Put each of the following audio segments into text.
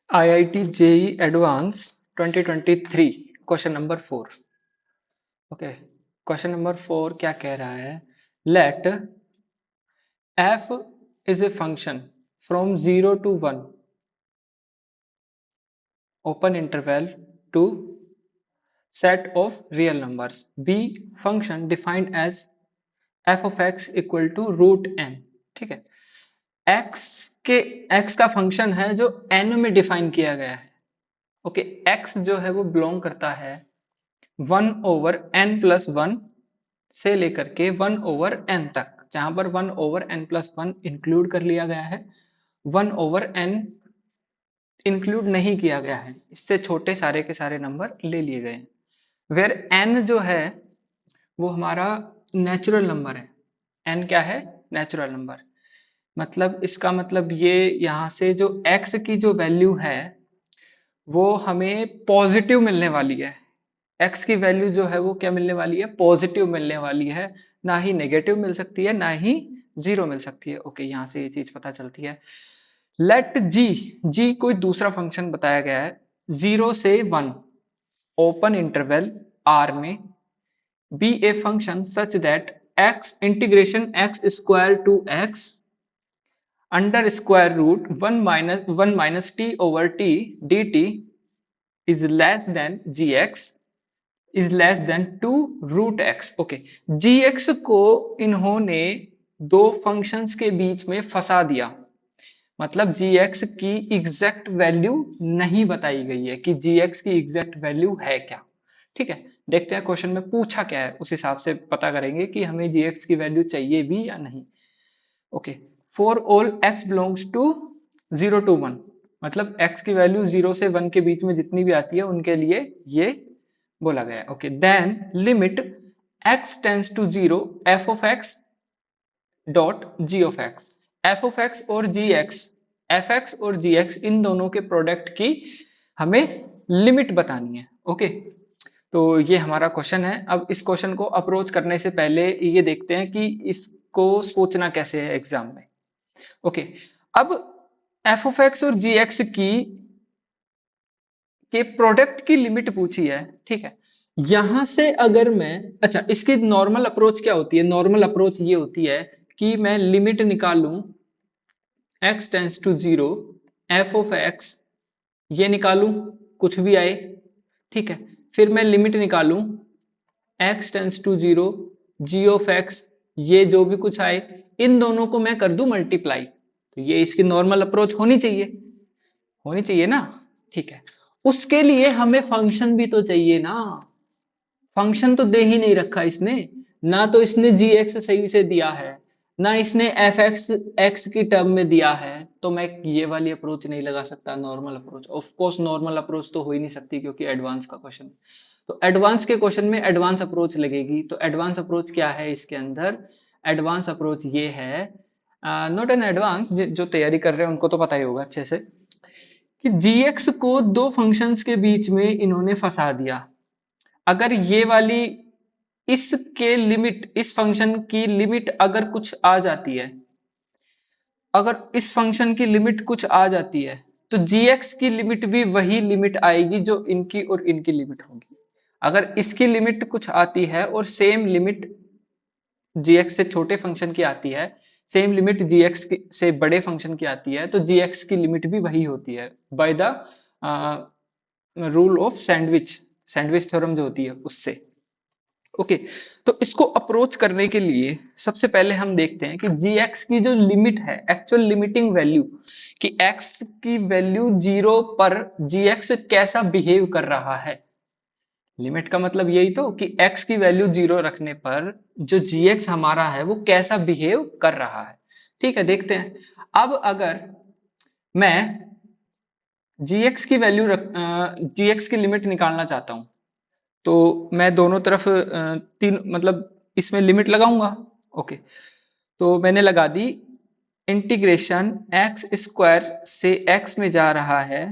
IIT JEE Advance 2023 question number 4। Okay, question number 4 क्या कह रहा है? Let f is a function from 0 to 1 open interval to set of real numbers b function defined as f of x equal to root n। ठीक है, x के x का function है जो n में डिफाइन किया गया है। ओके, x जो है वो बिलोंग करता है 1/n+1 से लेकर के 1/n तक, जहां पर 1/n+1 इंक्लूड कर लिया गया है, 1/n इंक्लूड नहीं किया गया है, इससे छोटे सारे के सारे नंबर ले लिए गए हैं। वेयर n जो है वो हमारा नेचुरल नंबर है। n क्या है? Natural number. मतलब इसका मतलब ये यहाँ से जो x की जो वैल्यू है वो हमें पॉजिटिव मिलने वाली है। x की वैल्यू जो है वो क्या मिलने वाली है? पॉजिटिव मिलने वाली है, ना ही नेगेटिव मिल सकती है, ना ही जीरो मिल सकती है। ओके, यहाँ से ये चीज पता चलती है। लेट जी कोई दूसरा फंक्शन बताया गया है 0 से 1 ओपन इंटरवल r में be a function such that x integration x square to x under square root 1 t over t dt is less than gx is less than 2 root x. Okay, g x को इन्होंने दो functions के बीच में फंसा दिया। मतलब जी x की exact value नहीं बताई गई है कि जी एक्स की एग्जैक्ट वैल्यू है क्या। ठीक है, देखते हैं क्वेश्चन में पूछा क्या है, उस हिसाब से पता करेंगे कि हमें जी एक्स की वैल्यू चाहिए भी या नहीं। Okay, for all x belongs to 0 to 1, मतलब x की वैल्यू 0 से 1 के बीच में जितनी भी आती है उनके लिए ये बोला गया है। Okay, then limit x tends to 0 f of x dot g of x। f of x और gx, fx और gx इन दोनों के प्रोडक्ट की हमें लिमिट बतानी है। ओके, तो ये हमारा क्वेश्चन है। अब इस क्वेश्चन को अप्रोच करने से पहले ये देखते हैं कि इसको सोचना कैसे है एग्जाम में। ओके, अब एफ ऑफ एक्स और जी एक्स की के प्रोडक्ट की लिमिट पूछी है। ठीक है, यहां से अगर मैं, अच्छा इसकी नॉर्मल अप्रोच क्या होती है? नॉर्मल अप्रोच ये होती है कि मैं लिमिट निकालूं x tends to 0 f of x, ये निकालूं कुछ भी आए। ठीक है, फिर मैं लिमिट निकालूं x tends to 0 g of x, ये जो भी कुछ आए इन दोनों को मैं कर दूं मल्टीप्लाई। तो ये इसकी नॉर्मल अप्रोच होनी चाहिए, होनी चाहिए ना। ठीक है, उसके लिए हमें फंक्शन भी तो चाहिए ना। फंक्शन तो दे ही नहीं रखा इसने, ना तो इसने जी एक्स सही से दिया है, ना इसने एफ एक्स एक्स की टर्म में दिया है। तो मैं ये वाली अप्रोच नहीं लगा सकता, normal approach. Of course normal approach तो हो ही नहीं सकती क्योंकि एडवांस का क्वेश्चन है। तो एडवांस के क्वेश्चन में एडवांस अप्रोच लगेगी। तो एडवांस अप्रोच क्या है इसके अंदर? एडवांस अप्रोच ये है, नॉट एन एडवांस, जो तैयारी कर रहे हैं उनको तो पता ही होगा अच्छे से, कि gx को दो फंक्शंस के बीच में इन्होंने फंसा दिया। अगर ये वाली इसके लिमिट, इस फंक्शन की लिमिट अगर कुछ आ जाती है, अगर इस फंक्शन की लिमिट कुछ आ जाती है तो gx की लिमिट भी वही लिमिट आएगी जो इनकी और इनकी लिमिट होगी। अगर इसकी लिमिट कुछ आती है और सेम लिमिट gx से छोटे फंक्शन की आती है, सेम लिमिट gx से बड़े फंक्शन की आती है, तो gx की लिमिट भी वही होती है by the rule of sandwich, sandwich theorem जो होती है उससे। ओके, तो इसको अप्रोच करने के लिए सबसे पहले हम देखते हैं कि gx की जो लिमिट है, एक्चुअल लिमिटिंग वैल्यू, कि x की वैल्यू 0 पर gx कैसा बिहेव कर रहा है। लिमिट का मतलब यही तो कि x की वैल्यू 0 रखने पर जो gx हमारा है वो कैसा बिहेव कर रहा है। ठीक है, देखते हैं। अब अगर मैं gx की वैल्यू gx की लिमिट निकालना चाहता हूं तो मैं दोनों तरफ तीन, मतलब इसमें लिमिट लगाऊंगा। ओके, तो मैंने लगा दी। इंटीग्रेशन एक्स स्क्वायर से x में जा रहा है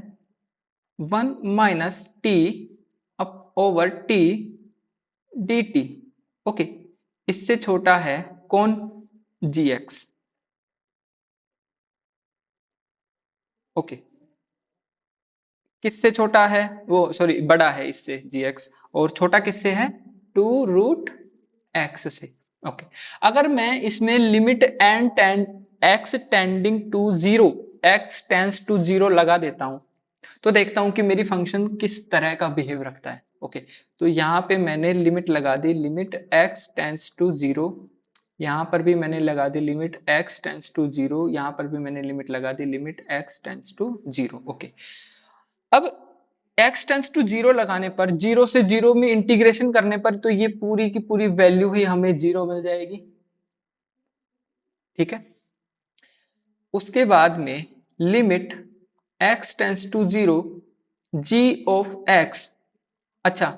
1 - t over t d t. Okay, इससे छोटा है कौन? gx। ओके, किससे छोटा है, वो सॉरी बड़ा है इससे gx, और छोटा किससे है 2√x से। ओके, अगर मैं इसमें लिमिट एन टेन x tending to zero, x tends to zero लगा देता हूं, तो देखता हूं कि मेरी फंक्शन किस तरह का बिहेव रखता है। ओके, तो यहाँ पे मैंने लिमिट लगा दी, limit x tends to zero, यहाँ पर भी मैंने लगा दी limit x tends to zero, यहाँ पर भी मैंने लिमिट लगा दी limit x tends to zero. Okay, अब x टेंस टू जीरो लगाने पर, जीरो से जीरो में इंटीग्रेशन करने पर, तो ये पूरी की पूरी वैल्यू ही हमें जीरो मिल जाएगी। ठीक है, उसके बाद में limit x tends to zero g of x। अच्छा,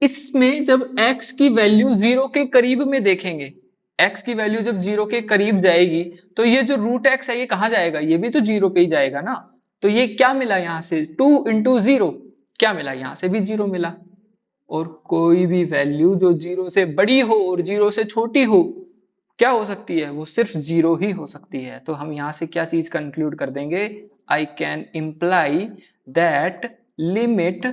इसमें जब x की वैल्यू जीरो के करीब में देखेंगे, x की वैल्यू जब जीरो के करीब जाएगी, तो ये जो रूट x है ये कहां जाएगा, ये भी तो जीरो पे ही जाएगा ना। तो ये क्या मिला यहां से 2 इंटू जीरो, क्या मिला, यहां से भी जीरो मिला। और कोई भी वैल्यू जो जीरो से बड़ी हो और जीरो से छोटी हो, क्या हो सकती है, वो सिर्फ जीरो ही हो सकती है। तो हम यहां से क्या चीज कंक्लूड कर देंगे, I can imply that limit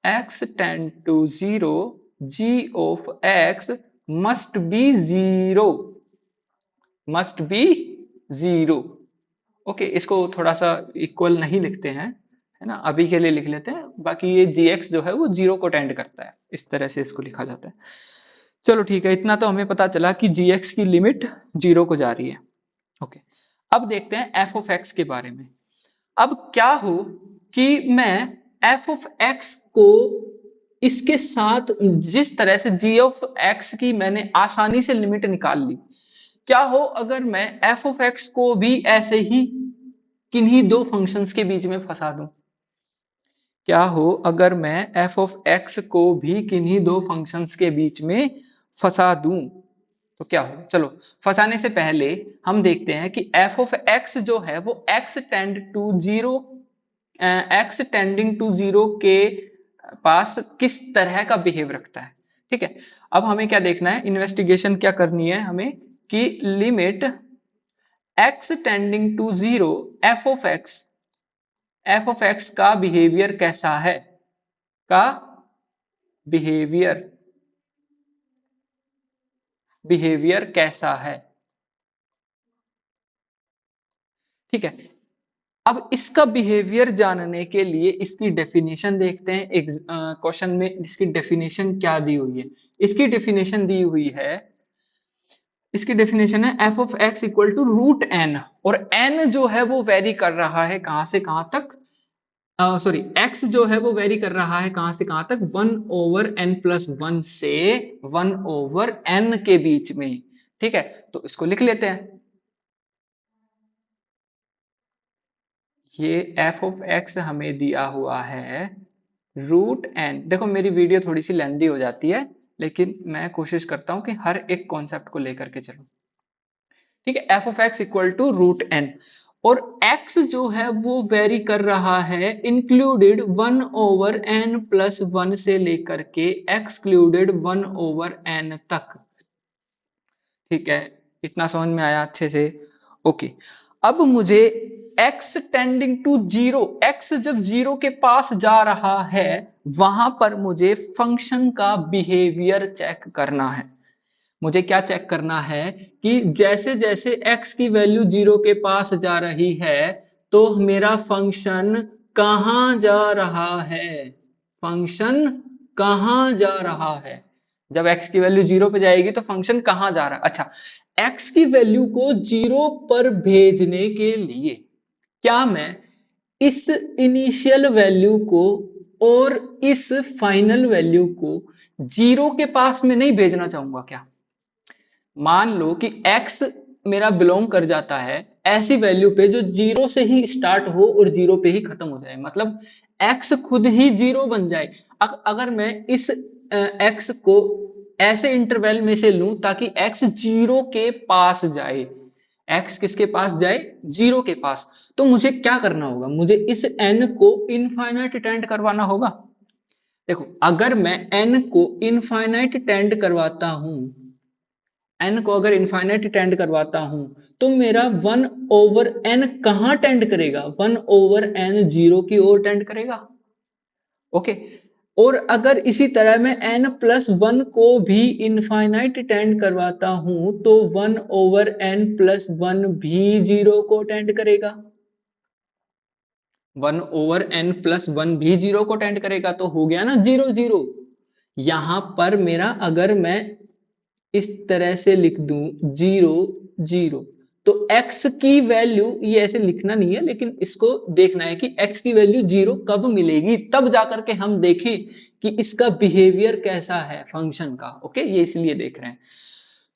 x tend to zero g of x must be zero, must be zero. Okay, इसको थोड़ा सा इक्वल नहीं लिखते हैं, है ना, अभी के लिए लिख लेते हैं। बाकी ये gx जो है वो जीरो को टेंड करता है, इस तरह से इसको लिखा जाता है। चलो ठीक है, इतना तो हमें पता चला कि gx की लिमिट जीरो को जा रही है। ओके, अब देखते हैं f ऑफ x के बारे में। अब क्या हो कि मैं f ऑफ x को इसके साथ, जिस तरह से g ऑफ x की मैंने आसानी से लिमिट निकाल ली, क्या हो अगर मैं f ऑफ x को भी ऐसे ही किन्हीं दो फंक्शंस के बीच में फंसा दूं। क्या हो अगर मैं f ऑफ x को भी किन्हीं दो फंक्शंस के बीच में फंसा दूं, तो क्या हो। चलो, फंसाने से पहले हम देखते हैं कि f ऑफ x जो है वो x tend to zero, x tending to zero के पास किस तरह का बिहेव रखता है। ठीक है, अब हमें क्या देखना है, इन्वेस्टिगेशन क्या करनी है हमें, कि limit x tending to zero f of x का बिहेवियर कैसा है, का बिहेवियर कैसा है। ठीक है, अब इसका बिहेवियर जानने के लिए इसकी डेफिनेशन देखते हैं। एक क्वेश्चन में इसकी डेफिनेशन क्या दी हुई है, इसकी डेफिनेशन दी हुई है, इसकी डेफिनेशन है f of x equal to root n, और n जो है वो वेरी कर रहा है कहां से कहां तक, सॉरी x जो है वो वेरी कर रहा है कहां से कहां तक, 1/n+1 से 1/n के बीच में। ठीक है, तो इसको लिख लेते हैं, ये f ऑफ x हमें दिया हुआ है रूट एन। देखो मेरी वीडियो थोड़ी सी लेंदी हो जाती है, लेकिन मैं कोशिश करता हूं कि हर एक कॉन्सेप्ट को लेकर के चलूं। ठीक है, f of x equal to root n, और x जो है वो वेरी कर रहा है इंक्लूडेड 1/n+1 से लेकर के एक्सक्लूडेड 1/n तक। ठीक है, इतना समझ में आया अच्छे से। ओके, अब मुझे x tending to zero, x जब जीरो के पास जा रहा है वहां पर मुझे फंक्शन का बिहेवियर चेक करना है। मुझे क्या चेक करना है कि जैसे जैसे x की वैल्यू जीरो के पास जा रही है तो मेरा फंक्शन कहां जा रहा है, फंक्शन कहां जा रहा है। जब x की वैल्यू जीरो पे जाएगी तो फंक्शन कहां जा रहा है। अच्छा, x की वैल्यू को जीरो पर भेजने के लिए क्या मैं इस इनिशियल वैल्यू को और इस फाइनल वैल्यू को जीरो के पास में नहीं भेजना चाहूंगा क्या। मान लो कि x मेरा बिलोंग कर जाता है ऐसी वैल्यू पे जो जीरो से ही स्टार्ट हो और जीरो पे ही खत्म हो जाए, मतलब x खुद ही जीरो बन जाए। अगर मैं इस x को ऐसे इंटरवल में से लूं ताकि x जीरो के पास जाए, x किसके पास जाए, जीरो के पास, तो मुझे क्या करना होगा, मुझे इस n को इनफाइनाइट टेंड करवाना होगा। देखो, अगर मैं n को इनफाइनाइट टेंड करवाता हूं, n को अगर इनफाइनाइट टेंड करवाता हूं तो मेरा 1/n कहां टेंड करेगा? 1/n 0 की ओर टेंड करेगा। ओके, और अगर इसी तरह मैं n+1 को भी इनफाइनाइट टेंड करवाता हूं तो 1/n+1 भी 0 को टेंड करेगा। 1/n+1 भी 0 को टेंड करेगा, तो हो गया ना 0 0। यहां पर मेरा अगर मैं इस तरह से लिख दूं 0 0, तो x की वैल्यू, ये ऐसे लिखना नहीं है लेकिन इसको देखना है कि x की वैल्यू 0 कब मिलेगी, तब जाकर के हम देखें कि इसका बिहेवियर कैसा है फंक्शन का। ओके, ये इसलिए देख रहे हैं।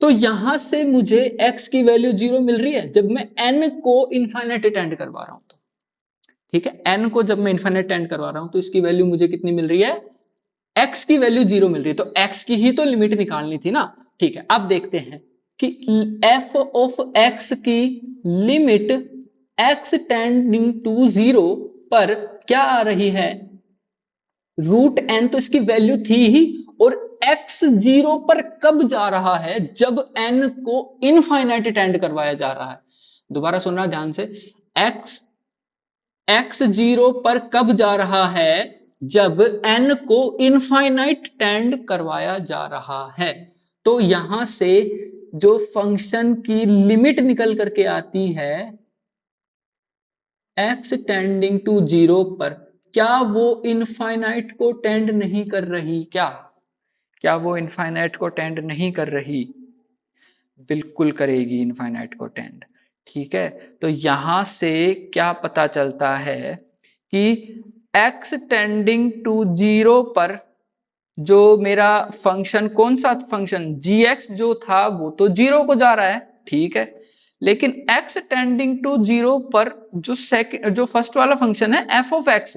तो यहां से मुझे x की वैल्यू 0 मिल रही है जब मैं n को इनफाइनाइट टेंड करवा रहा हूं तो। ठीक है, n को जब मैं इनफाइनाइट टेंड करवा रहा हूं तो इसकी वैल्यू मुझे कितनी मिल रही है? x की वैल्यू 0 मिल रही है, तो x की ही तो लिमिट निकालनी थी ना। ठीक है, अब देखते हैं कि f ऑफ x की लिमिट x टेंडिंग टू 0 पर क्या आ रही है? √n तो इसकी वैल्यू थी ही, और x 0 पर कब जा रहा है? जब n को इनफाइनाइट टेंड करवाया जा रहा है। दोबारा सुनना ध्यान से, x 0 पर कब जा रहा है? जब n को इनफाइनाइट टेंड करवाया जा रहा है। तो यहां से जो फंक्शन की लिमिट निकल करके आती है x टेंडिंग टू 0 पर, क्या वो इनफाइनाइट को टेंड नहीं कर रही? क्या वो इनफाइनाइट को टेंड नहीं कर रही? बिल्कुल करेगी इनफाइनाइट को टेंड। ठीक है, तो यहां से क्या पता चलता है कि x टेंडिंग टू 0 पर जो मेरा फंक्शन, कौन सा फंक्शन, gx जो था वो तो 0 को जा रहा है। ठीक है, लेकिन x टेंडिंग टू 0 पर जो फर्स्ट वाला फंक्शन है f ऑफ x,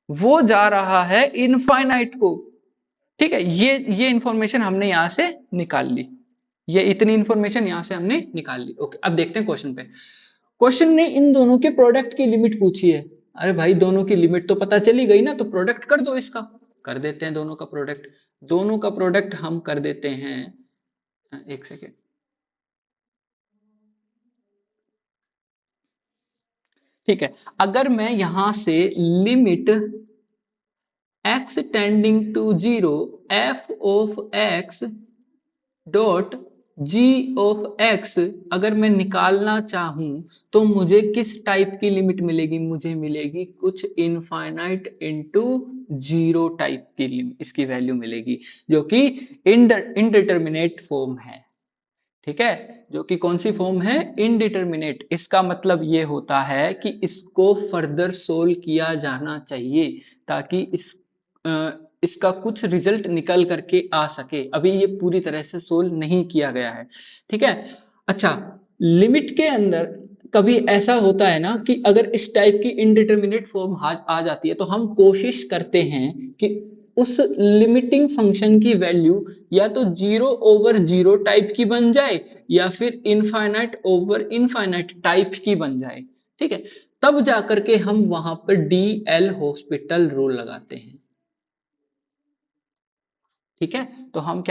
वो जा रहा है इनफाइनाइट को। ठीक है, ये इंफॉर्मेशन हमने यहां से निकाल ली, ये इतनी इंफॉर्मेशन यहां से हमने निकाल ली। ओके, अब देखते हैं क्वेश्चन पे। क्वेश्चन ने इन दोनों के प्रोडक्ट की लिमिट पूछी है। अरे भाई, दोनों की लिमिट तो पता चली गई ना, तो प्रोडक्ट कर दो इसका। कर देते हैं दोनों का प्रोडक्ट। दोनों का प्रोडक्ट हम कर देते हैं, एक सेकेंड। ठीक है, अगर मैं यहां से limit x tending to 0 f of x dot g of x अगर मैं निकालना चाहूं तो मुझे किस टाइप की लिमिट मिलेगी? मुझे मिलेगी कुछ इनफाइनाइट इनटू 0 टाइप की लिमिट, इसकी वैल्यू मिलेगी, जो कि इनडिटरमिनेट फॉर्म है। ठीक है, जो कि कौन सी फॉर्म है? इनडिटरमिनेट। इसका मतलब ये होता है कि इसको फर्दर सोल्व किया जाना चाहिए ताकि इसका कुछ रिजल्ट निकल करके आ सके। अभी ये पूरी तरह से सोल्व नहीं किया गया है। ठीक है, अच्छा, लिमिट के अंदर कभी ऐसा होता है ना कि अगर इस टाइप की इनडिटरमिनेट फॉर्म आ जाती है तो हम कोशिश करते हैं कि उस लिमिटिंग फंक्शन की वैल्यू या तो 0/0 टाइप की बन जाए या फिर इनफाइनाइट ओवर इनफाइनाइट टाइप की बन जाए। ठीक है, तब जाकर के हम वहां पर डी.एल. हॉस्पिटल रूल लगाते हैं। ठीक है, तो हम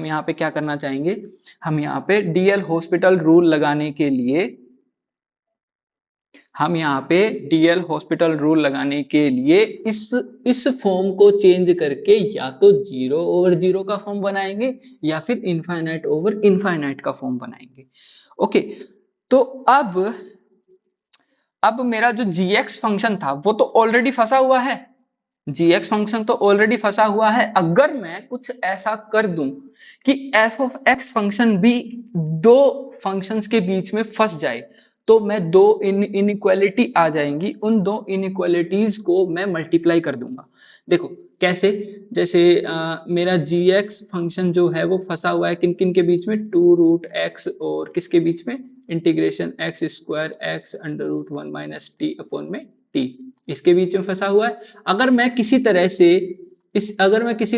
यहाँ पे क्या करना चाहेंगे? हम यहाँ पे डी.एल. हॉस्पिटल रूल लगाने के लिए इस फॉर्म को चेंज करके या तो 0/0 का फॉर्म बनाएंगे या फिर इनफाइनाइट ओवर इनफाइनाइट का फॉर्म बनाएंगे। ओके, तो अब मेरा जो gx फंक्शन था वो तो ऑलरेडी फंसा हुआ है। gx फंक्शन तो ऑलरेडी फंसा हुआ है। अगर मैं कुछ ऐसा कर दूं कि f ऑफ x फंक्शन भी दो फंक्शंस के बीच में फंस जाए, तो मैं दो इनइक्वालिटी आ जाएंगी, उन दो इनइक्वालिटीज को मैं मल्टीप्लाई कर दूंगा। देखो कैसे, जैसे मेरा gx फंक्शन जो है वो फंसा हुआ है किन किन के बीच में? 2√x और किसके बीच में? Integration x² x √1 minus t upon में t, इसके बीच में फंसा हुआ है। अगर मैं किसी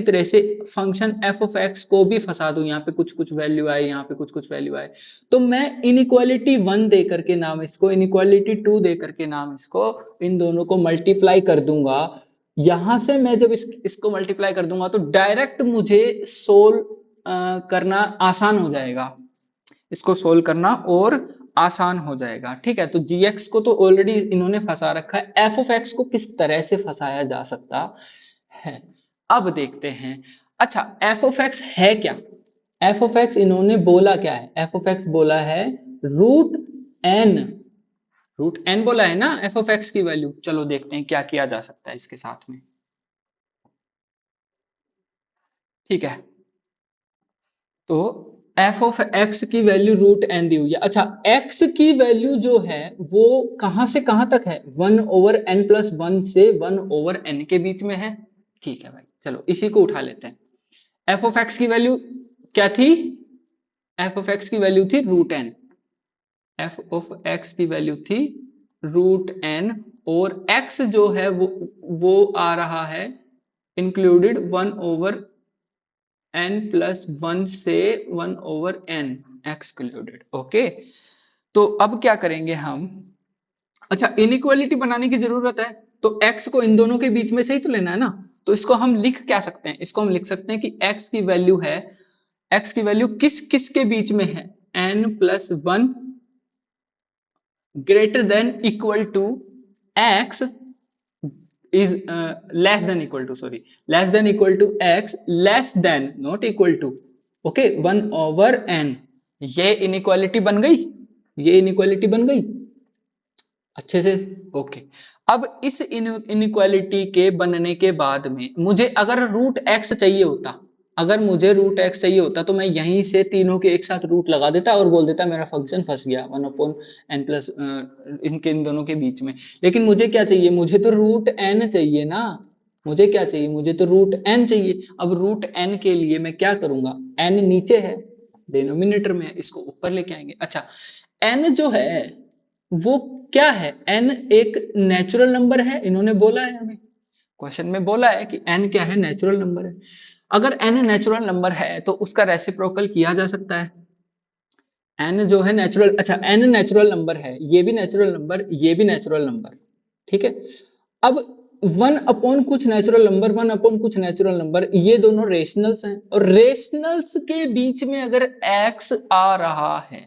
तरह से फंक्शन f ऑफ x को भी फंसा दूं, यहाँ पे कुछ कुछ वैल्यू आए, यहाँ पे कुछ कुछ वैल्यू आए, तो मैं इनइक्वालिटी 1 दे करके नाम इसको, इनइक्वालिटी 2 दे करके नाम इसको, इन दोनों को मल्टीप्लाई कर दूंगा। यहां से मैं जब इसको मल्टीप्लाई कर दूंगा तो डायरेक्ट मुझे सोल्व करना आसान हो जाएगा। इसको सोल्व करना और आसान हो जाएगा। ठीक है, तो gx को तो ऑलरेडी इन्होंने फंसा रखा है, एफ ऑफ एक्स को किस तरह से फंसाया जा सकता है अब देखते हैं। अच्छा, एफ ऑफ एक्स है क्या? एफ ऑफ एक्स इन्होंने बोला क्या है? एफ ऑफ एक्स बोला है रूट एन, रूट एन बोला है ना एफ ऑफ एक्स की वैल्यू। चलो देखते हैं क्या किया जा सकता है इसके साथ में। ठीक है, तो एफ ऑफ एक्स की वैल्यू रूट एन दी हुई है। अच्छा, एक्स की वैल्यू जो है वो कहां से कहां तक है? 1/n+1 से 1/n के बीच में है। ठीक है भाई, चलो इसी को उठा लेते हैं। एफ ऑफ एक्स की वैल्यू क्या थी? एफ ऑफ एक्स की वैल्यू थी root n, f of x की वैल्यू थी रूट एन, और एक्स जो है वो आ रहा है इंक्लूडेड 1/n+1 से 1/n एक्सक्लूडेड। ओके, तो अब क्या करेंगे हम? अच्छा, इनइक्वालिटी बनाने की जरूरत है, तो x को इन दोनों के बीच में से ही तो लेना है ना। तो इसको हम लिख क्या सकते हैं? इसको हम लिख सकते हैं कि x की वैल्यू है, x की वैल्यू किस किस के बीच में है? n+1 greater than equal to x is less than equal to, sorry, less than equal to x less than not equal to, okay, 1/n। ये इनइक्वालिटी बन गई, ये इनइक्वालिटी बन गई अच्छे से। ओके, अब इस इनइक्वालिटी के बनने के बाद में मुझे अगर रूट एक्स चाहिए होता, अगर मुझे रूट एक्स चाहिए होता तो मैं यहीं से तीनों के एक साथ रूट लगा देता और बोल देता मेरा फंक्शन फंस गया 1/n+ इनके इन दोनों के बीच में। लेकिन मुझे क्या चाहिए? मुझे तो रूट एन चाहिए ना। मुझे क्या चाहिए? मुझे तो रूट एन चाहिए। अब रूट एन के लिए मैं क्या करूंगा? एन नीचे है, डिनोमिनेटर में है, इसको ऊपर लेके आएंगे। अच्छा, एन जो है वो क्या है? n एक नेचुरल नंबर है, इन्होंने बोला है, हमें क्वेश्चन में बोला है कि n क्या है? नेचुरल नंबर है। अगर n नेचुरल नंबर है तो उसका रेसिप्रोकल किया जा सकता है। n जो है नेचुरल, अच्छा n नेचुरल नंबर है, ये भी नेचुरल नंबर, ये भी नेचुरल नंबर, ठीक है। अब 1/, कुछ नेचुरल नंबर, 1/, कुछ नेचुरल नंबर, ये दोनों रेशनल्स हैं, और रेशनल्स के बीच में अगर x आ रहा है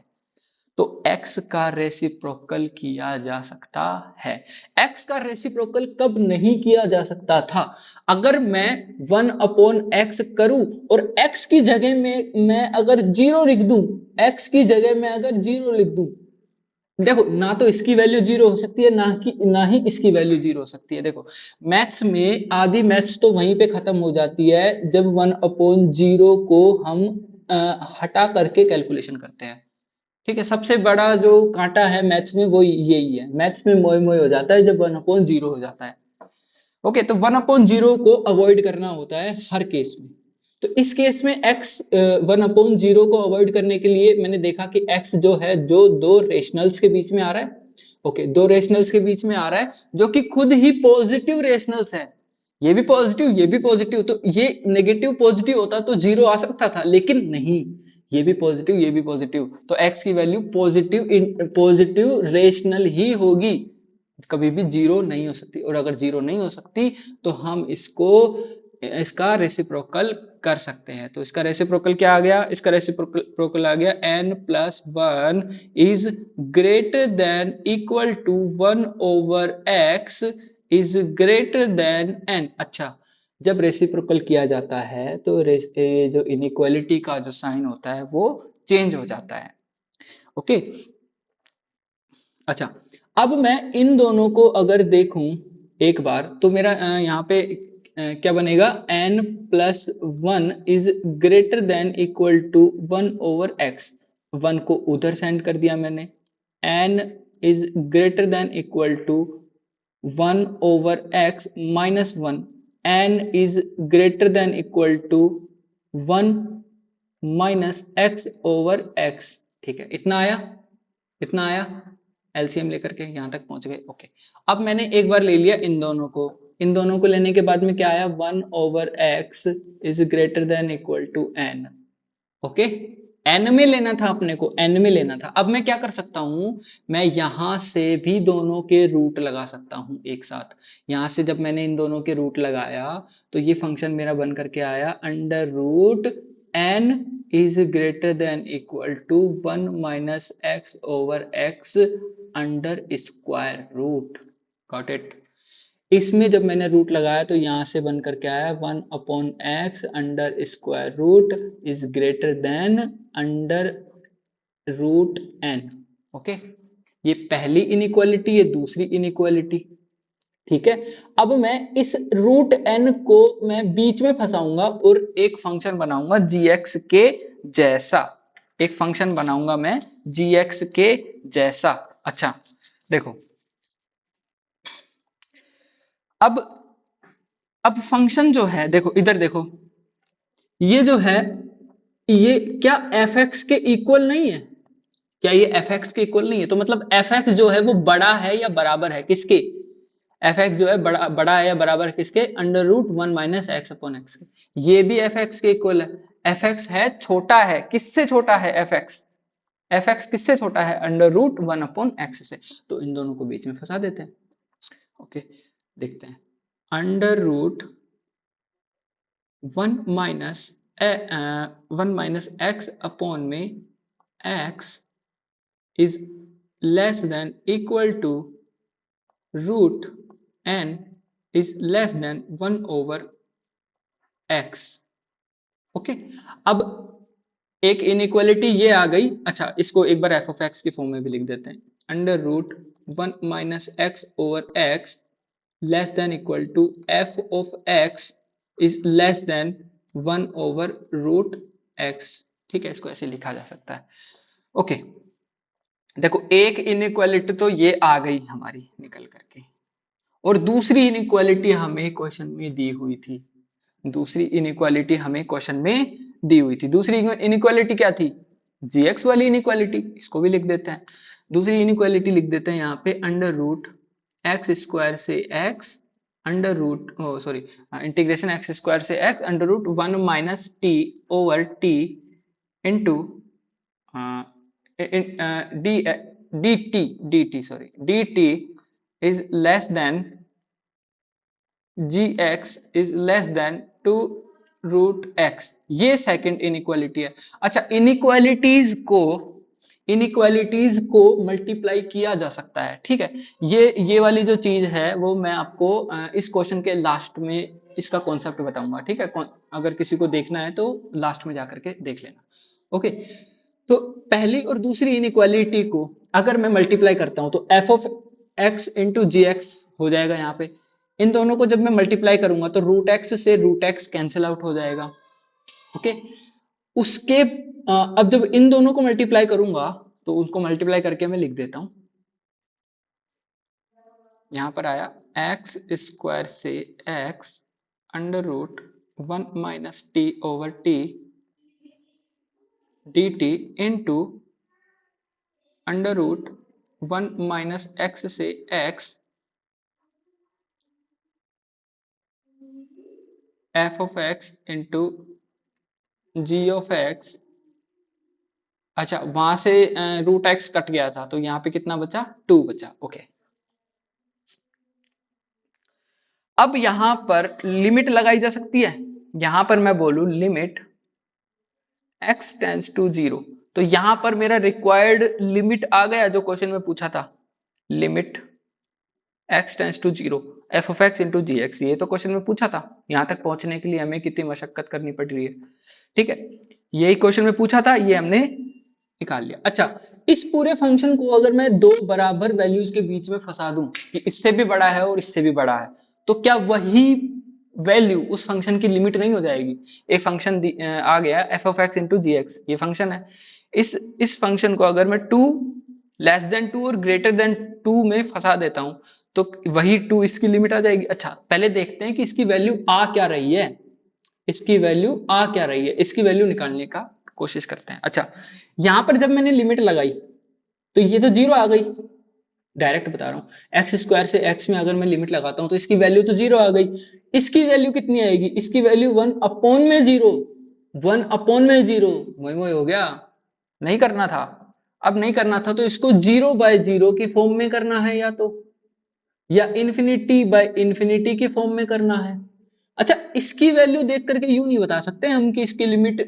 तो x का रेसिप्रोकल किया जा सकता है। x का रेसिप्रोकल कब नहीं किया जा सकता था? अगर मैं 1/x करूं और x की जगह में मैं अगर 0 लिख दूं, x की जगह में अगर 0 लिख दूं, देखो ना तो इसकी वैल्यू 0 हो सकती है, ना ही इसकी वैल्यू 0 हो सकती है। देखो मैथ्स में आधी मैथ्स तो वहीं पे खत्म हो जाती है जब 1/0 को हम हटा करके कैलकुलेशन करते हैं। ठीक है, सबसे बड़ा जो कांटा है मैथ्स में वो यही है, मैथ्स में मोए मोए हो जाता है जब 1/0 हो जाता है। ओके, तो 1/0 को अवॉइड करना होता है हर केस में। तो इस केस में x 1/0 को अवॉइड करने के लिए मैंने देखा कि x जो है जो दो रेशनल्स के बीच में आ रहा है। ओके, दो रेशनल्स के बीच में आ रहा है जो कि खुद ही पॉजिटिव रेशनल्स है, ये भी पॉजिटिव ये भी पॉजिटिव, तो ये नेगेटिव पॉजिटिव होता तो 0 आ सकता था, लेकिन नहीं, ये भी पॉजिटिव ये भी पॉजिटिव, तो x की वैल्यू पॉजिटिव रेशनल ही होगी, कभी भी 0 नहीं हो सकती। और अगर 0 नहीं हो सकती तो हम इसका रेसिप्रोकल कर सकते हैं। तो इसका रेसिप्रोकल क्या आ गया? इसका रेसिप्रोकल आ गया n+1 is greater than equal to 1/x is greater than n। अच्छा, जब रेसिप्रोकल किया जाता है तो जो इनइक्वालिटी का जो साइन होता है वो चेंज हो जाता है। ओके, अच्छा, अब मैं इन दोनों को अगर देखूं एक बार तो मेरा यहाँ पे क्या बनेगा? n+1 is greater than equal to 1/x, 1 को उधर सेंड कर दिया मैंने, n is greater than equal to 1/x minus 1, n is greater than equal to 1 minus x/x। ठीक है, इतना आया, इतना आया, एलसीएम लेकर के यहां तक पहुंच गए। ओके, अब मैंने एक बार ले लिया इन दोनों को, इन दोनों को लेने के बाद में क्या आया? 1/x is greater than equal to n। Okay, n में लेना था अपने को, n में लेना था। अब मैं क्या कर सकता हूं? मैं यहां से भी दोनों के रूट लगा सकता हूं एक साथ। यहां से जब मैंने इन दोनों के रूट लगाया तो ये फंक्शन मेरा बन करके आया under root n is greater than equal to 1 minus x over x under square root. Got it? इसमें जब मैंने रूट लगाया तो यहां से बन करके आया 1 upon x under square root is greater than under root n. Okay, ये पहली इनइक्वालिटी, ये दूसरी इनइक्वालिटी. ठीक है, अब मैं इस रूट एन को मैं बीच में फंसाऊंगा और एक फंक्शन बनाऊंगा जीएक्स के जैसा. एक फंक्शन बनाऊंगा मैं जीएक्स के जैसा. अच्छा देखो, अब फंक्शन जो है, देखो इधर देखो, ये जो है ये क्या एफ एक्स के इक्वल नहीं है? क्या ये एफ एक्स के इक्वल नहीं है? तो मतलब एफ एक्स जो है वो बड़ा है या बराबर है किसके? एफ एक्स जो है बड़ा है या बराबर है किसके? Under root 1 minus x upon x के. ये भी एफ एक्स के इक्वल है. एफ एक्स है छोटा है, किससे छोटा है एफ एक्स? एफ एक्स किससे छोटा है? अंडर रूट 1 अपॉन एक्स से. तो इन दोनों को बीच में फंसा देते हैं. ओके, देखते हैं. Under root 1 minus x upon में x is less than equal to root n is less than 1 over x. Okay, अब एक इनइक्वालिटी ये आ गई. अच्छा, इसको एक बार एफ ऑफ एक्स की फॉर्म में भी लिख देते हैं. Under root 1 minus x over x less than equal to f of x is less than 1 over root x. ठीक है, इसको ऐसे लिखा जा सकता है. ओके, देखो एक इनइक्वालिटी तो ये आ गई हमारी निकल करके, और दूसरी इनइक्वालिटी हमें क्वेश्चन में दी हुई थी. दूसरी इनइक्वालिटी हमें क्वेश्चन में दी हुई थी. दूसरी इनइक्वालिटी क्या थी? जीएक्स वाली इनइक्वालिटी. इसको भी लिख देते हैं. दूसरी इनइक्वालिटी लिख देते हैं यहाँ पे अंडर रूट एक्स स्क्वायर से x under root sorry integration x square से x under root 1 minus t over t into dt is less than gx is less than 2 रूट x. ये सेकंड इनइक्वालिटी है. अच्छा, इनइक्वालिटीज को multiply किया जा सकता है. ठीक है, ये वाली जो चीज है वो मैं आपको इस क्वेश्चन के लास्ट में इसका कॉन्सेप्ट बताऊंगा. ठीक है, अगर किसी को देखना है तो लास्ट में जाकर के देख लेना. ओके, तो पहली और दूसरी इनइक्वालिटी को अगर मैं मल्टीप्लाई करता हूं तो f of x into g x हो जाएगा. यहाँ पे इन दोनों को जब मैं मल्टीप्लाई करूंगा तो रूट एक्स से रूट एक्स कैंसिल आउट हो जाएगा. ओके, उसके अब जब इन दोनों को मल्टीप्लाई करूंगा तो उसको मल्टीप्लाई करके मैं लिख देता हूं. यहां पर आया एक्स स्क्वायर से x under root 1 minus t over t dt into under root 1 minus x से x f of x into g of x. अच्छा, वहां से रूट एक्स कट गया था तो यहाँ पे कितना बचा? 2 बचा. ओके, अब यहां पर लिमिट लगाई जा सकती है. यहां पर मैं बोलूं लिमिट x टेंड्स टू 0, तो यहां पर मेरा रिक्वायर्ड लिमिट आ गया जो क्वेश्चन में पूछा था. Limit x tends to 0 f of x into g x, ये तो क्वेश्चन में पूछा था. यहां तक पहुंचने के लिए हमें कितनी मशक्कत करनी पड़ रही है. ठीक है, यही क्वेश्चन में पूछा था, ये हमने निकाल लिया. अच्छा, इस पूरे फंक्शन को अगर मैं दो बराबर वैल्यूज के बीच में फंसा दूं कि इससे भी बड़ा है और इससे भी बड़ा है, तो क्या वही वैल्यू उस फंक्शन की लिमिट नहीं हो जाएगी? एक फंक्शन आ गया f of x into g x, ये फंक्शन है. इस फंक्शन को अगर मैं 2 लेस देन 2 और ग्रेटर देन 2 में फंसा देता हूं तो वही 2 इसकी लिमिट आ जाएगी. अच्छा, पहले देखते हैं कि इसकी वैल्यू आ क्या रही है. इसकी वैल्यू आ क्या रही है, इसकी वैल्यू निकालने का कोशिश करते हैं. अच्छा, यहां पर जब मैंने लिमिट लगाई तो ये तो 0 आ गई. डायरेक्ट बता रहा हूं, एक्स स्क्वायर से एक्स में अगर मैं लिमिट लगाता हूं तो इसकी वैल्यू तो 0 आ गई. इसकी वैल्यू कितनी आएगी? इसकी वैल्यू 1 अपॉन में 0. 1 अपॉन में 0 मोई हो गया. नहीं करना था. अब नहीं करना था तो इसको 0 बाय 0 की फॉर्म में करना है, या इन्फिनिटी बाय इन्फिनिटी की फॉर्म में करना है. अच्छा, इसकी वैल्यू देख करके यूं नहीं बता सकते हम कि इसकी लिमिट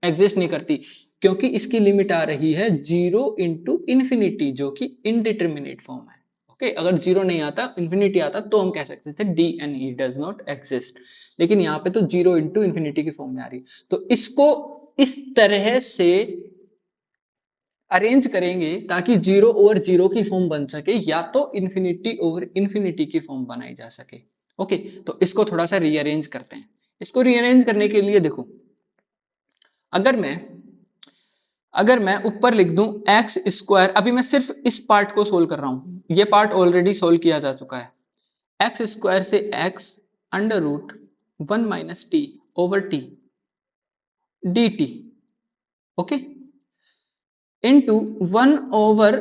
एग्जिस्ट नहीं करती, क्योंकि इसकी लिमिट आ रही है 0 इंटू इन्फिनिटी, जो कि इनडिटर्मिनेट फॉर्म है। ओके, अगर 0 नहीं आता, इन्फिनिटी आता, तो हम कह सकते थे D N E does not exist, लेकिन यहाँ पे तो 0 इंटू इन्फिनिटी की फॉर्म में आ रही है। तो इसको इस तरह से अरेंज करेंगे ताकि 0 ओवर 0 की फॉर्म बन सके, या तो इन्फिनिटी ओवर इन्फिनिटी की फॉर्म बनाई जा सके। ओके, तो इसको थोड़ा सा रीअरेंज करते हैं। इसको रीअरेंज करने के लिए देखो, अगर मैं ऊपर लिख दूं एक्स स्क्वायर, अभी मैं सिर्फ इस पार्ट को सोल्व कर रहा हूं, ये पार्ट ऑलरेडी सोल्व किया जा चुका है। एक्स स्क्वायर से x under root 1 minus t over t d t, okay, into 1 over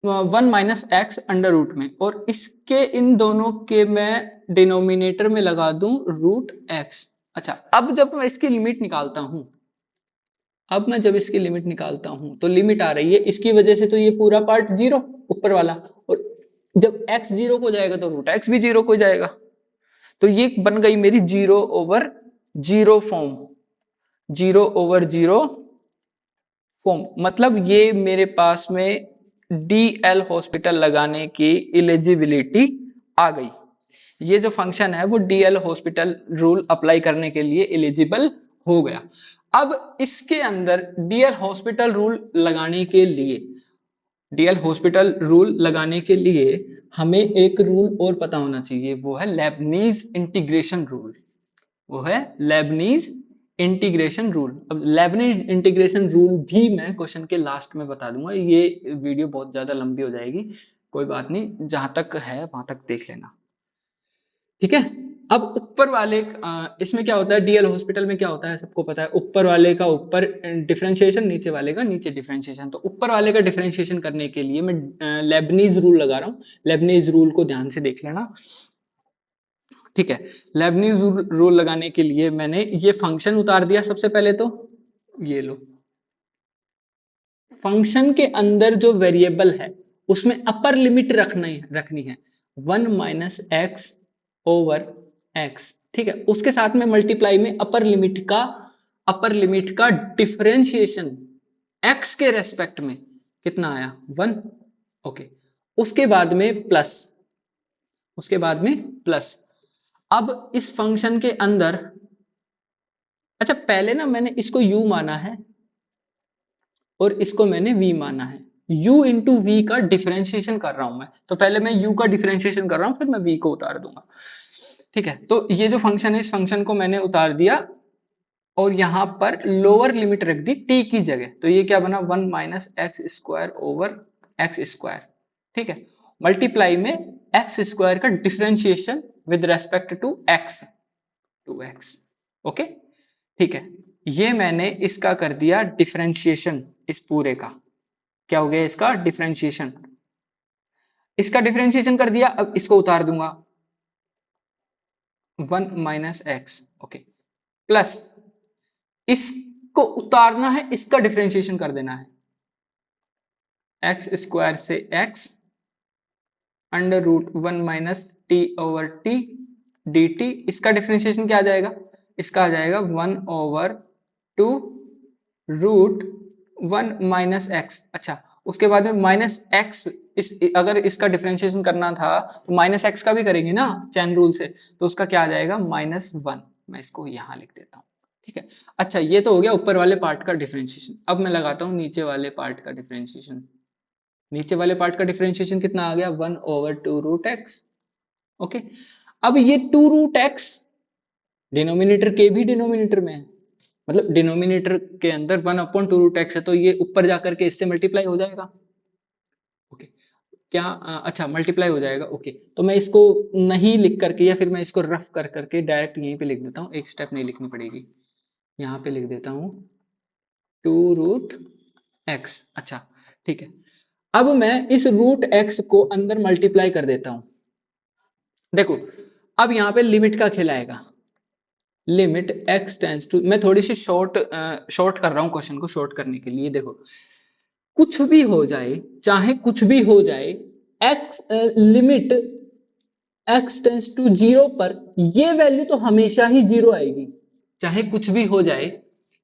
1 minus x under root में, और इसके इन दोनों के मैं डिनोमिनेटर में लगा दूं रूट एक्स। अच्छा, अब जब मैं इसकी लिमिट निकालता हूं, तो लिमिट आ रही है, इसकी वजह से तो ये पूरा पार्ट 0 ऊपर वाला, और जब x 0 को जाएगा तो रूट एक्स भी 0 को जाएगा, तो ये बन गई मेरी 0 ओवर 0 फॉर्म। 0 ओवर 0 फॉर्म मतलब ये मेरे पास में डीएल हॉस्पिटल लगाने की एलिजिबिलिटी आ गई। ये जो फंक्शन है वो डीएल हॉस्पिटल रूल अप्लाई करने के लिए एलिजिबल हो गया। अब इसके अंदर डीएल हॉस्पिटल रूल लगाने के लिए हमें एक रूल और पता होना चाहिए, वो है लेबनीज इंटीग्रेशन रूल। अब लेबनीज इंटीग्रेशन रूल भी मैं क्वेश्चन के लास्ट में बता दूंगा, ये वीडियो बहुत ज्यादा लंबी हो जाएगी, कोई बात नहीं, जहां तक है वहां तक देख लेना, ठीक है। अब ऊपर वाले इसमें क्या होता है, डीएल हॉस्पिटल में क्या होता है सबको पता है, ऊपर वाले का ऊपर डिफरेंशिएशन, नीचे वाले का नीचे डिफरेंशिएशन। तो ऊपर वाले का डिफरेंशिएशन करने के लिए मैं लेबनीज रूल लगा रहा हूँ। लेबनीज रूल को ध्यान से देख लेना, ठीक है। लेबनीज रूल लगाने के लिए मैंने ये फंक्शन उतार दिया सबसे पहले, तो ये लो, फंक्शन के अंदर जो वेरिएबल है उसमें अपर लिमिट रखनी है 1 माइनस एक्स ओवर एक्स, ठीक है। उसके साथ में मल्टीप्लाई में अपर लिमिट का डिफरेंशिएशन एक्स के रेस्पेक्ट में कितना आया 1, ओके। उसके बाद में प्लस। अब इस फंक्शन के अंदर, अच्छा पहले ना मैंने इसको u माना है और इसको मैंने v माना है, u इंटू वी का डिफरेंशिएशन कर रहा हूं मैं, तो पहले मैं u का डिफरेंशिएशन कर रहा हूं, फिर मैं v को उतार दूंगा, ठीक है। तो ये जो फंक्शन है, इस फंक्शन को मैंने उतार दिया और यहां पर लोअर लिमिट रख दी t की जगह, तो ये क्या बना 1 minus x square over x square, ठीक है, मल्टीप्लाई में एक्स स्क्वायर का differentiation with respect to x, okay, ठीक है। ये मैंने इसका कर दिया डिफरेंशिएशन, इस पूरे का क्या हो गया, इसका डिफरेंशिएशन कर दिया। अब इसको उतार दूंगा 1 माइनस एक्स, ओके, प्लस इसको उतारना है, इसका डिफरेंशिएशन कर देना है, एक्स स्क्वायर से x under root 1 minus t over t d t, इसका डिफरेंशिएशन क्या आ जाएगा, इसका आ जाएगा 1 ओवर 2 रूट 1 माइनस एक्स। अच्छा, उसके बाद में माइनस एक्स, अगर इसका डिफरेंशिएशन करना था तो माइनस एक्स का भी करेंगे ना चैन रूल से, तो उसका क्या आ जाएगा -1, मैं इसको यहां लिख देता हूं, ठीक है। अच्छा, ये तो हो गया ऊपर वाले पार्ट का डिफरेंशिएशन। अब मैं लगाता हूं नीचे वाले पार्ट का डिफरेंशिएशन। नीचे वाले पार्ट का डिफरेंशिएशन कितना आ गया 1 ओवर 2 रूट एक्स, ओके। अब ये 2 रूट एक्स डिनोमिनेटर के भी डिनोमिनेटर में है, मतलब डिनोमिनेटर के अंदर 1 अपॉन 2 रूट एक्स है, तो ये ऊपर जाकर के इससे मल्टीप्लाई हो जाएगा, ओके। क्या अच्छा मल्टीप्लाई हो जाएगा, ओके। तो मैं इसको नहीं लिख करके, या फिर मैं इसको रफ कर करके डायरेक्ट यहीं पे लिख देता हूँ, एक स्टेप नहीं लिखनी पड़ेगी, यहाँ पे लिख देता हूँ 2 रूट एक्स, अच्छा ठीक है। अब मैं इस रूट एक्स को अंदर मल्टीप्लाई कर देता हूं, देखो अब यहां पे लिमिट का खेल आएगा, लिमिट x टेंड्स टू, मैं थोड़ी सी शॉर्ट कर रहा हूं क्वेश्चन को शॉर्ट करने के लिए। देखो कुछ भी हो जाए, चाहे कुछ भी हो जाए, x limit x tends to 0 पर ये वैल्यू तो हमेशा ही 0 आएगी, चाहे कुछ भी हो जाए,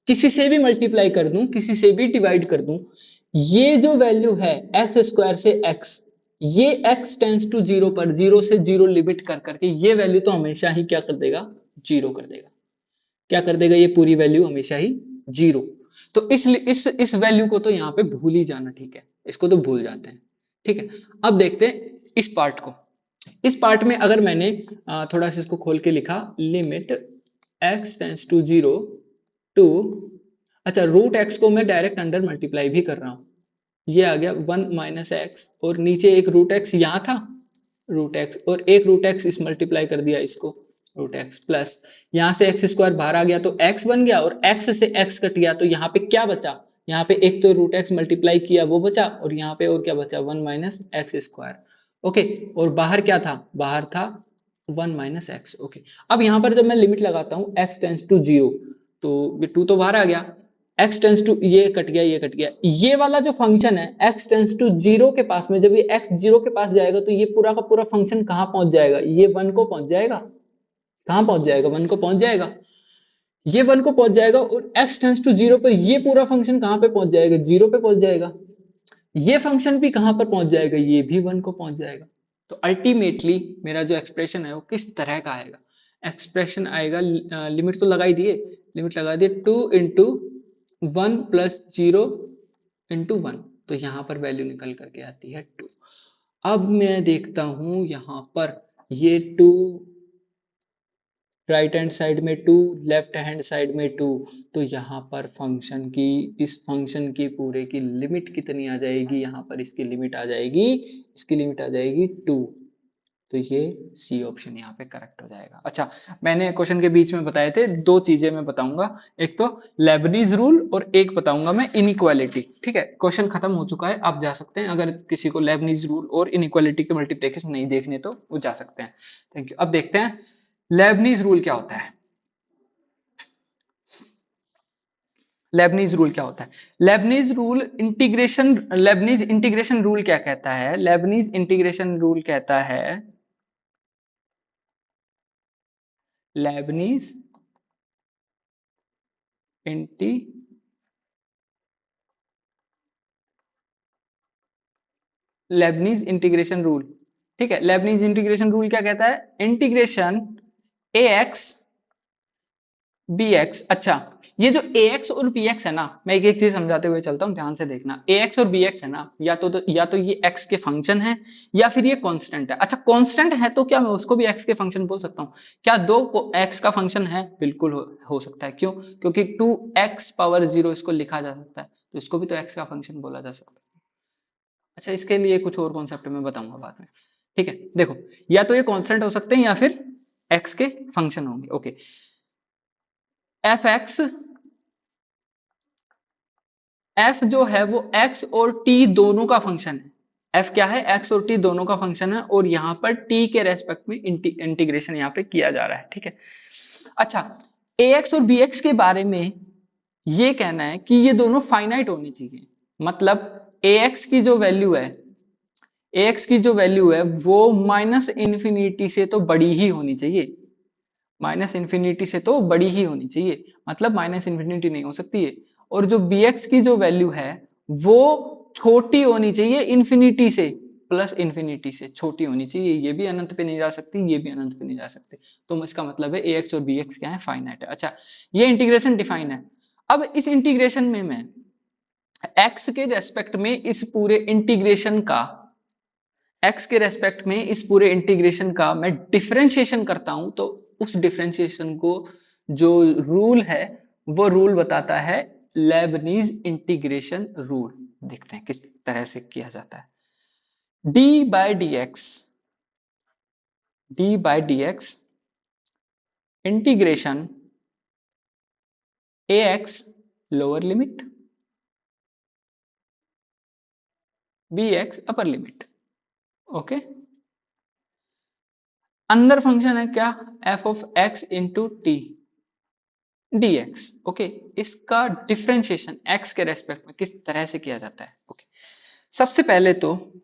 किसी से भी मल्टीप्लाई कर दूं, किसी से भी डिवाइड कर दूं, ये जो वैल्यू है एक्स स्क्वायर से एक्स, ये x टेंस टू जीरो पर, जीरो से जीरो लिमिट कर करके ये वैल्यू तो हमेशा ही क्या कर देगा, जीरो कर देगा। क्या कर देगा, ये पूरी वैल्यू हमेशा ही जीरो। तो इस वैल्यू को तो यहाँ पे भूल ही जाना, ठीक है, इसको तो भूल जाते हैं, ठीक है। अब देखते हैं इस पार्ट को। इस पार्ट में अगर मैंने थोड़ा सा इसको खोल के लिखा, limit x tends to zero to, अच्छा रूट x को मैं डायरेक्ट अंडर मल्टीप्लाई भी कर रहा हूं, ये आ गया 1 माइनस एक्स, और नीचे एक रूट एक्स यहाँ था, रूट एक्स, और एक रूट एक्स इस मल्टीप्लाई कर दिया इसको, रूट एक्स प्लस यहाँ से एक्स स्क्वायर बाहर आ गया तो एक्स बन गया, और एक्स से एक्स कट गया तो यहाँ पे क्या बचा, यहाँ पे एक तो रूट एक्स मल्टीप्लाई किया वो बचा, और यहाँ पे और क्या बचा, 1 माइनस एक्स स्क्वायर। ओके, और बाहर क्या था, बाहर था 1 माइनस एक्स। ओके, अब यहाँ पर जब मैं लिमिट लगाता हूँ एक्स टेंस टू जीरो, तो ये 2 तो बाहर आ गया, x टेंस टू, ये कट गया, ये कट गया, ये वाला जो फंक्शन है x टेंस टू जीरो के पास में, जब ये x जीरो के पास जाएगा तो ये पूरा का पूरा फंक्शन कहाँ पहुंच जाएगा, ये 1 को पहुंच जाएगा, कहाँ पहुंच जाएगा, 1 को पहुंच जाएगा, ये 1 को पहुंच जाएगा, और x टेंस टू जीरो पर ये पूरा फंक्शन कहाँ पे पहुंच जाएगा, जीरो पे पहुंच जाएगा, ये फंक्शन भी कहाँ पर पहुंच जाएगा, ये भी 1 को पहुंच जाएगा। तो अल्टीमेटली मेरा जो एक्सप्रेशन है वो किस तरह का आएगा, एक्सप्रेशन आएगा, लिमिट तो लगा ही दिए, लिमिट लगा दिए 2 इंटू 1 प्लस जीरो इंटू 1, तो यहाँ पर वैल्यू निकल करके आती है 2। अब मैं देखता हूं यहाँ पर ये 2 राइट हैंड साइड में 2, लेफ्ट हैंड साइड में 2, तो यहाँ पर फंक्शन की, इस फंक्शन की पूरे की लिमिट कितनी आ जाएगी, यहाँ पर इसकी लिमिट आ जाएगी, इसकी लिमिट आ जाएगी 2, तो ये सी ऑप्शन यहाँ पे करेक्ट हो जाएगा। अच्छा, मैंने क्वेश्चन के बीच में बताए थे दो चीजें मैं बताऊंगा, एक तो लेबनीज रूल और एक बताऊंगा मैं इनइक्वालिटी, ठीक है। क्वेश्चन खत्म हो चुका है, आप जा सकते हैं, अगर किसी को लेबनीज रूल और इनइक्वालिटी के मल्टीप्लिकेशन नहीं देखने तो वो जा सकते हैं। Thank you. अब देखते हैं लेबनीज रूल क्या होता है। लेबनीज रूल क्या होता है, Lebanese rule integration, Lebanese integration rule क्या कहता है, लेबनीज इंटीग्रेशन रूल कहता है, लेबनीज लेबनीज इंटीग्रेशन रूल, ठीक है। लेबनीज इंटीग्रेशन रूल क्या कहता है, integration a x B x. अच्छा, ये जो ए एक्स और बी एक्स है ना, मैं एक एक चीज समझाते हुए चलता हूँ, ध्यान से देखना। ए एक्स और बी एक्स है ना, या तो ये एक्स के फंक्शन है या फिर ये कांस्टेंट है। अच्छा, कांस्टेंट है तो क्या मैं उसको भी एक्स के फंक्शन बोल सकता हूँ, क्या दो एक्स का फंक्शन है, बिल्कुल हो सकता है, क्यों, क्योंकि 2x पावर 0 इसको लिखा जा सकता है, तो इसको भी तो एक्स का फंक्शन बोला जा सकता है। अच्छा, इसके लिए कुछ और कॉन्सेप्ट में बताऊंगा बाद में, ठीक है। देखो, या तो ये कांस्टेंट हो सकते हैं या फिर एक्स के फंक्शन होंगे। ओके, एफ एक्स, एफ जो है वो एक्स और टी दोनों का फंक्शन है, एफ क्या है, एक्स और टी दोनों का फंक्शन है, और यहाँ पर टी के रेस्पेक्ट में इंटीग्रेशन यहाँ पे किया जा रहा है, ठीक है। अच्छा, ए एक्स और बी एक्स के बारे में ये कहना है कि ये दोनों फाइनाइट होनी चाहिए, मतलब ए एक्स की जो वैल्यू है, एक्स की जो वैल्यू है वो माइनस इन्फिनिटी से तो बड़ी ही होनी चाहिए, माइनस इन्फिनिटी से तो बड़ी ही होनी चाहिए, मतलब माइनस इन्फिनिटी नहीं हो सकती है। और जो बी एक्स की जो वैल्यू है वो छोटी होनी चाहिए इन्फिनिटी से, प्लस इन्फिनिटी से छोटी होनी चाहिए, ये भी अनंत पे नहीं जा सकती, ये भी अनंत पे नहीं जा सकती। तो इसका मतलब है ए एक्स और बी एक्स क्या है, फाइनाइट है। अच्छा, ये इंटीग्रेशन डिफाइन है। अब इस इंटीग्रेशन में मैं एक्स के रेस्पेक्ट में इस पूरे इंटीग्रेशन का, एक्स के रेस्पेक्ट में इस पूरे इंटीग्रेशन का मैं डिफरेंशिएशन करता हूं, तो उस डिफरेंशिएशन को जो रूल है वो रूल बताता है लेबनीज इंटीग्रेशन रूल। देखते हैं किस तरह से किया जाता है। D by d x integration a x lower limit b x upper limit. Okay, अंदर फंक्शन है क्या, f of x into t dx। Okay, इसका डिफरेंशिएशन x के रेस्पेक्ट में किस तरह से किया जाता है। ओके, सबसे पहले तो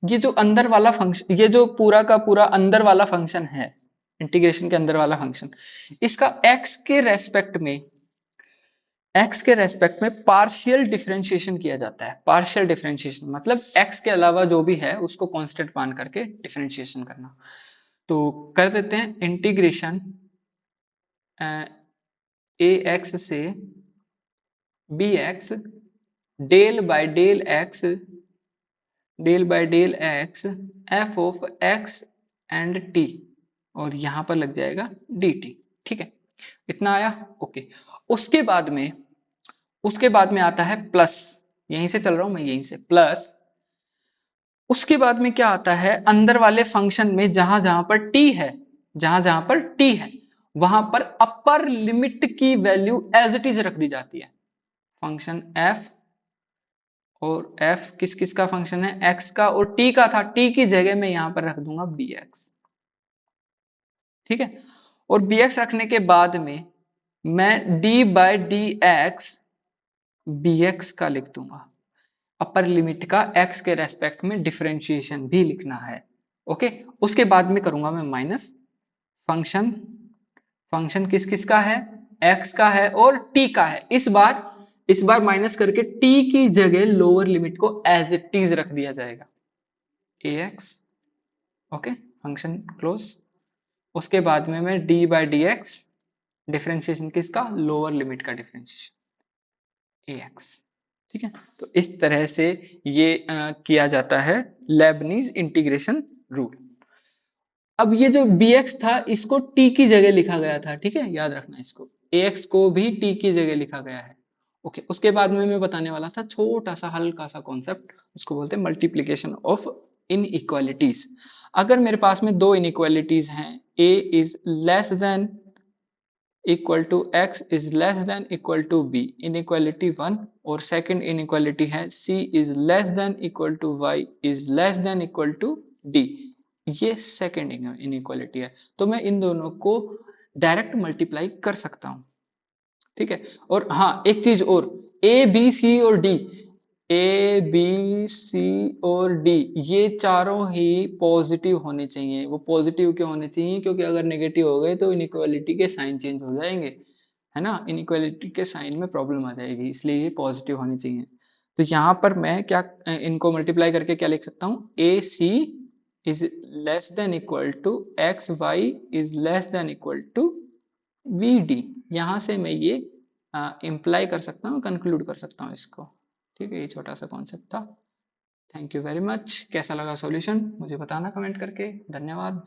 ये जो अंदर वाला फंक्शन, ये जो पूरा का पूरा अंदर वाला फंक्शन है, इंटीग्रेशन के अंदर वाला फंक्शन, इसका x के रेस्पेक्ट में x के रेस्पेक्ट में पार्शियल डिफरेंशिएशन किया जाता है। पार्शियल डिफरेंशिएशन मतलब x के अलावा जो भी है उसको कांस्टेंट मान करके डिफरेंशिएशन करना। तो कर देते हैं इंटीग्रेशन ax से bx del by del x f of x and t, और यहां पर लग जाएगा dt। ठीक है, इतना आया। ओके, उसके बाद में आता है प्लस, यहीं से चल रहा हूं मैं, यहीं से प्लस। उसके बाद में क्या आता है, अंदर वाले फंक्शन में जहां जहां पर t है वहां पर अपर लिमिट की वैल्यू एज इट इज रख दी जाती है। फंक्शन f, और f किस किस का फंक्शन है, x का और t का था, t की जगह में यहां पर रख दूंगा bx। ठीक है, और bx रखने के बाद में मैं d by d x bx का लिख दूंगा। अपर लिमिट का x के रेस्पेक्ट में डिफरेंशिएशन भी लिखना है। ओके, उसके बाद में करूंगा मैं माइनस। फंक्शन किस किस का है, x का है और t का है। इस बार माइनस करके t की जगह लोअर लिमिट को एज इट इज रख दिया जाएगा, ax। Okay, function close. उसके बाद में मैं d by d x, differentiation किसका, लोअर लिमिट का डिफरेंशिएशन ax। ठीक है, तो इस तरह से ये किया जाता है लेबनीज इंटीग्रेशन रूल। अब ये जो bx था इसको t की जगह लिखा गया था। ठीक है, याद रखना इसको, ax को भी t की जगह लिखा गया है। ओके, उसके बाद में मैं बताने वाला था छोटा सा हल्का सा कॉन्सेप्ट, उसको बोलते हैं मल्टीप्लीकेशन ऑफ इनइक्वालिटीज। अगर मेरे पास में दो इनइक्वालिटीज हैं, a is less than equal to x is less than equal to b, inequality 1, और सेकंड इनइक्वालिटी है c is less than equal to y is less than equal to d, ये second inequality है। तो मैं इन दोनों को direct multiply कर सकता हूं। ठीक है, और हाँ एक चीज और, ए बी सी और डी, ए बी सी और डी ये चारों ही पॉजिटिव होने चाहिए। वो पॉजिटिव क्यों होने चाहिए, क्योंकि अगर नेगेटिव हो गए तो इनइक्वालिटी के साइन चेंज हो जाएंगे, है ना, इनइक्वालिटी के साइन में प्रॉब्लम आ जाएगी, इसलिए ये पॉजिटिव होने चाहिए। तो यहाँ पर मैं क्या इनको मल्टीप्लाई करके क्या लिख सकता हूँ, a c is less than equal to x y is less than equal to v d. यहाँ से मैं ये इम्प्लाई कर सकता हूँ, कंक्लूड कर सकता हूँ इसको। ठीक है, ये छोटा सा कॉन्सेप्ट था। Thank you very much. कैसा लगा सॉल्यूशन मुझे बताना कमेंट करके। धन्यवाद।